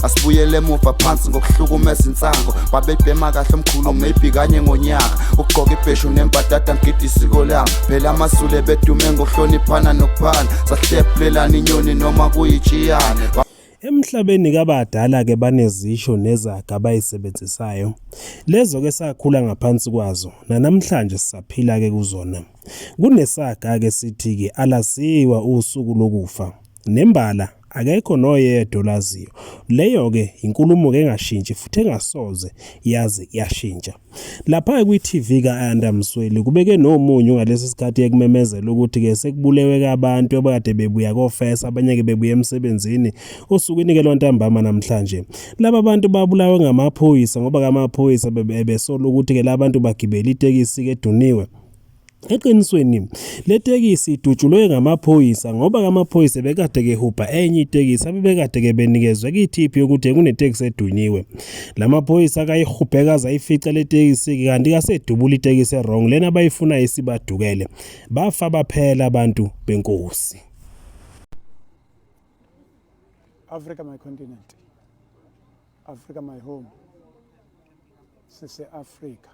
Asibuyele emuva phansi ngokuhlukumeza insango babebhema kahle omkhulu maybe kanye ngonyaka ugqoka ibheshu nembadada ngidi isiko lami phela amasule bedume ngokuhloniphana nokuphana sahlephulelana inyoni noma kuyijiyane. Emhlabeni kabadala ke banezisho nezaga abayisebenzisayo lezo ke sakhula ngaphansi kwazo namhlanje sisaphila ke kuzona. Kunesaga ke sithi ke alaziwa usuku lokufa nembala akekho noyedwa olaziyo. Leyo ke inkulumo ke engashintshi futhi engasoze yazi yashintsha. Lapha kwi-TV kaAyanda Msweli kubeke nomunye ngalesi sikhathi ekumemezela ukuthi ke sekubulewe kabantu abakade bebuya kofesa abanye ke bebuya emsebenzini osukwini ke lontambama namhlanje. Laba bantu babulawe ngamaphoyisa ngoba kamaphoyisa bebesola ukuthi ke labantu bagibela itekisi ke eduniwe. Eqinisweni le tekisi idutshulwe ngamaphoyisa ngoba kamaphoyisa bekade ke hubha enye itekisi abebekade ke benikezwe kithiphi ukuthi kunetekisi edunyiwe. Lamaphoyisa akayihubhekaza ayifica le tekisi kanti kasedubula itekisi wrong lena bayifuna isibadukele bafa baphela abantu benkosi. Africa my continent, Africa my home, sise Africa,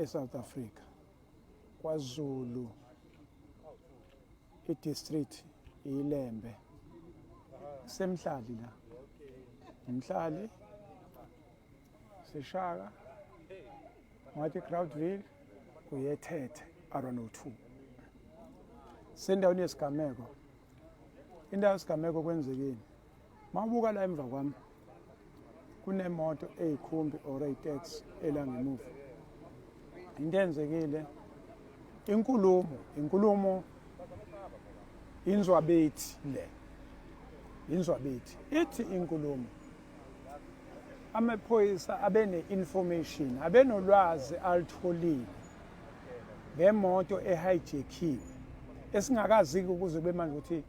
South Africa. KwaZulu i-district iLembe semhlali la umhlali seshaka ngathi Crowdville kuyethethe R102 sendaweni yesigameko indawo yesigameko kwenzekeni mawubuka la emva kwami kunemoto eyikhumbi or eyitaxi elangemuva into enzekile inkulumo inzwabethi ithi inkulumo amaphoyisa abene information abenolwazi alitholile ngemoto ehijackiwe esingakazi ukuze kube manje ukuthi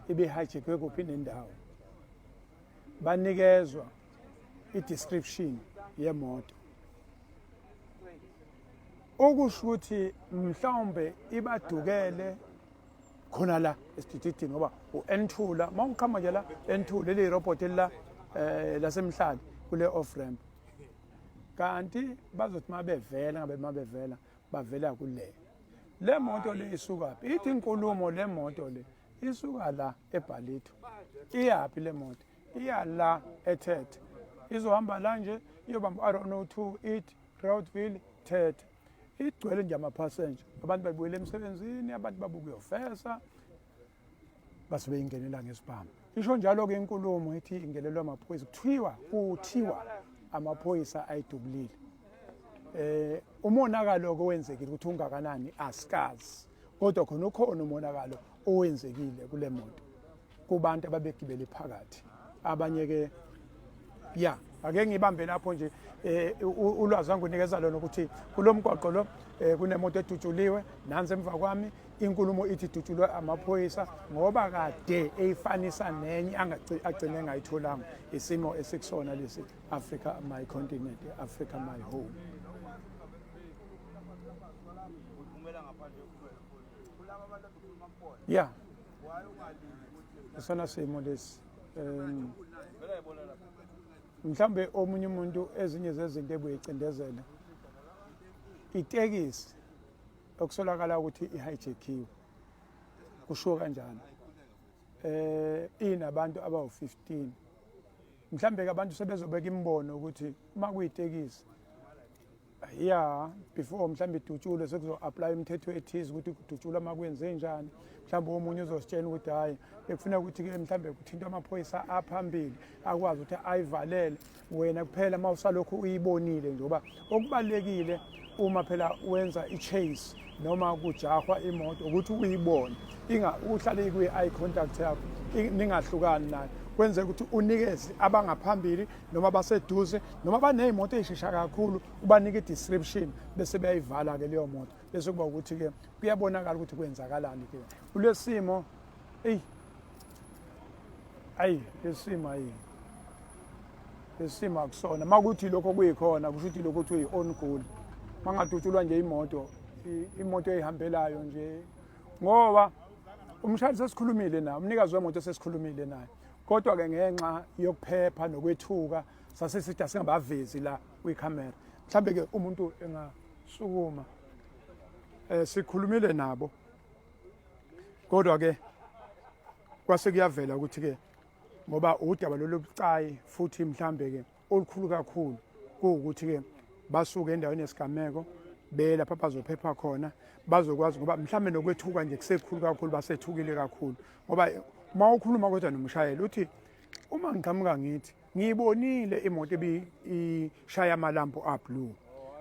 ibe hijackwe kuphi nendawo banikezwa i-description yemoto okusho ukuthi mhlawumbe ibadukele khona la esitithini ngoba uNthula mawukhamba nje la eNthula le robot la lasemhlali kule off ramp kanti bazothi mabevela ngabe mabevela bavela kule le moto le isuka phi ithi inkulumo le moto le isuka la eBhalito iyapi le moto iya la eThethe izohamba la nje iyobamba R102 ithi Crowdville Thethe igcwele nje ama-passenger abantu babuyela emsebenzini abantu babuke uyofesa base beyingenela ngesibhamu isho njalo ke inkulumo ithi ingelelwa amaphoyisa kuthiwa amaphoyisa ayidubulile umonakalo owenzekile ukuthi ungakanani asikazi kodwa khona ukhona umonakalo owenzekile kule moto kubantu ababegibele phakathi abanye ke ake ngibambe lapho nje ulwazi wangunikeza lona ukuthi kulomgwaqo lo kunemoto edutshuliwe nansi emva kwami inkulumo ithi idutshulwe amaphoyisa ngoba kade eyifanisa nenye agcine engayitholanga isimo esikusona lesi Africa my continent, Africa my home. Isona simo lesi mhlambe omunye umuntu ezinye zezinto ebuyicindezela itekisi okusolakala ukuthi ihijackiwe kusho kanjani inabantu abawu15 mhlambe ke abantu sebezobeka imbono ukuthi uma kuyitekisi before mhlambe idutshulwe sekuzo apply imithetho ethize ukuthi kudutshulwa makwenze njani mhlambe omunye uzositshela ukuthi hayi ekufuna ukuthi ke mhlambe kuthinta amaphoyisa aphambili akwazi ukuthi ayivalele wena kuphela mawusalokho uyibonile njoba okubalekile uma phela wenza ichase noma kujahwa imoto ukuthi uyibone uhlale kwi-eye contact yakho ningahlukani nayo kwenze ukuthi unikeze abangaphambili noma baseduze noma banezimoto ezishesha kakhulu ubanike i-description bese beyayivala ke leyo moto bese kuba ukuthi ke kuyabonakala ukuthi kwenzakalani ke kulesimo lesimo akusona makuthi lokho kuyikhona kusho ukuthi lokho kuyi on goal mangadutshulwa nje imoto ehambelayo nje ngoba umshayeli sesikhulumile naye umnikazi wemoto sesikhulumile naye kodwa ke ngenxa yokuphepha nokwethuka sasesithi asingabavezi la kwikhamera. Mhlambe ke umuntu engasukuma sikhulumile nabo, kodwa ke kwase kuyavela ukuthi ke ngoba udaba lolubucayi futhi mhlambe ke olukhulu kakhulu kuwukuthi ke basuke endaweni yesigameko belapha bazophepha khona, bazokwazi ngoba mhlambe nokwethuka nje kusekhulu kakhulu, basethukile kakhulu. Ngoba uma ukhuluma kodwa nomshayeli uthi uma ngiqhamuka ngithi ngiyibonile imoto ishaya amalampu ablue,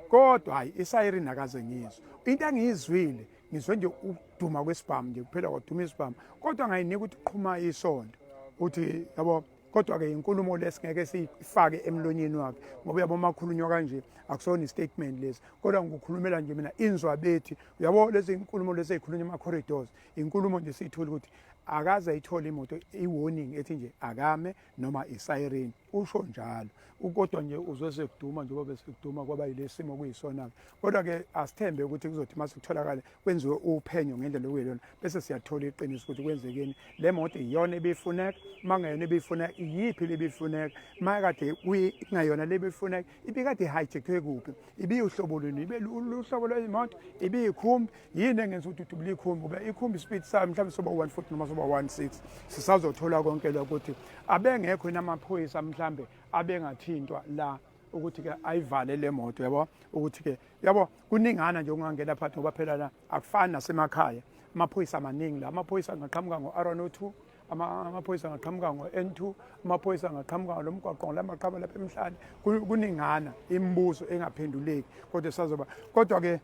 kodwa hayi isiren akaze ngizwe. Into engiyizwile ngizwe nje ukuduma kwesibhamu nje kuphela kwaduma isibhamu, kodwa ngayinika ukuthi qhuma isondo uthi yabo. Kodwa ke inkulumo lesingeke sifake emlonyeni wakhe ngoba uyabo makhulunywa kanje akusona istatement lesi, kodwa ngikukhulumela nje mina inzwa bethi. Uyabo lezi inkulumo lezi ezikhulunywa ema corridors, inkulumo nje siyithola ukuthi akaze ayithole imoto i-warning ethi nje akame noma isiren, usho njalo. Kodwa nje uzwe sekuduma njengoba besekuduma kwaba yilesimo kuyisona. Kodwa ke asithembe ukuthi kuzothi masikutholakala kwenziwe uphenyo ngendlela okuyilona, bese siyathola iqiniso ukuthi kwenzekeni. Le moto iyona ebifuneka, mangayona ebifuneka iyiphi lebifuneka, makade kuyingayona lebifuneka ibikade hijackwe kuphi, ibiyuhlobo luni, ibe uhlobo lwemoto, ibiyikhumbi yini engenza ukuthi udubule ikhumbi, ngoba ikhumbi speed sami mhlawumbe soba 140 noma soba 16. Sisazothola konke lokho ukuthi abengekho namaphoyisa mhlambe abengathintwa la ukuthi ke ayivale le moto, yabo ukuthi ke yabo kuningana nje ungangena phakathi ngoba phela la akufani nasemakhaya. Amaphoyisa amaningi la, amaphoyisa angaqhamuka ngo-R102, amaphoyisa angaqhamuka ngo-N2, amaphoyisa angaqhamuka lo mgwaqo la maqhama lapha emhlane. Kuningana imibuzo engaphenduleki, kodwa sazoba. Kodwa ke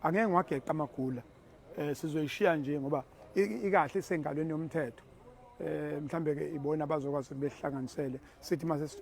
angeke ngiwageqa amagula, sizoyishiya nje ngoba ikahle isengalweni yomthetho. Mhlambe ke ibona bazokwazi behlanganisele sithi mase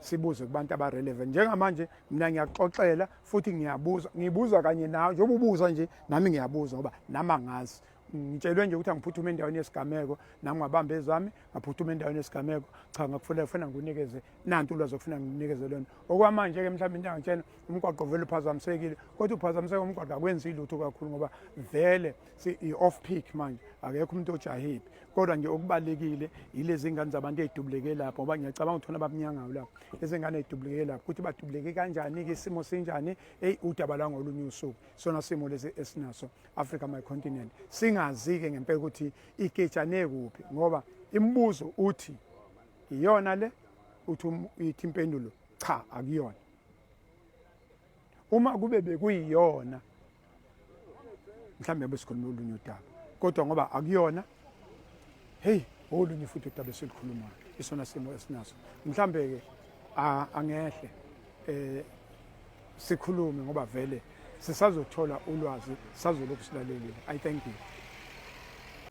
sibuze kubantu abarelevant. Njengamanje mina ngiyaxoxela futhi ngibuza kanye nawe njengoba ubuza nje nami ngiyabuza ngoba nami angazi. Ngitshelwe nje ukuthi angiphuthume endaweni yesigameko, nami ngabamba ezami ngaphuthuma endaweni yesigameko. Cha, ngakufuna nginikeze nantu ulwazi okufuna nginikeze lona. Okwamanje ke mhlawumbe into angitshela umgwaqo vele uphazamisekile, kodwa uphazamiseka umgwaqo akwenzi lutho kakhulu ngoba vele i-off peak manje akekho umuntu ojahile. Kodwa nje okubalekile yilezi ngane zabantu ezidubuleke lapho, ngoba ngiyacabanga ukuthi abamnyanga lapho lezi ngane ezidubuleke lapho ukuthi badubuleke kanjani, ke isimo sinjani, udaba la ngolunye usuku. Sona simo lesi esinaso Africa my continent, singazi-ke ngempela ukuthi igejane kuphi, ngoba imibuzo uthi iyona le, uthi ithi impendulo cha akuyona. Uma kube bekuyiyona mhlambe besikhuluma olunye udaba, kodwa ngoba akuyona, hey olunye futhi udaba esilikhulumayo isona simo esinaso. Mhlambe ke angehle sikhulume ngoba vele sisazothola ulwazi, sazolokhu silalelile. I thank you.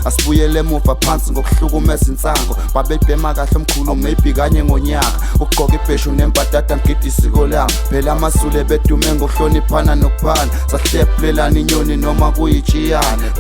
Asibuyele emuva phansi ngokuhlukumeza insango, babebhema kahle omkhulu maybe kanye ngonyaka. Ukugqoka ibheshu nembadada ngigida isiko lami, phela amasule bedume ngokuhloniphana nokuphana. Sahlephulelana inyoni noma kuyijiyane.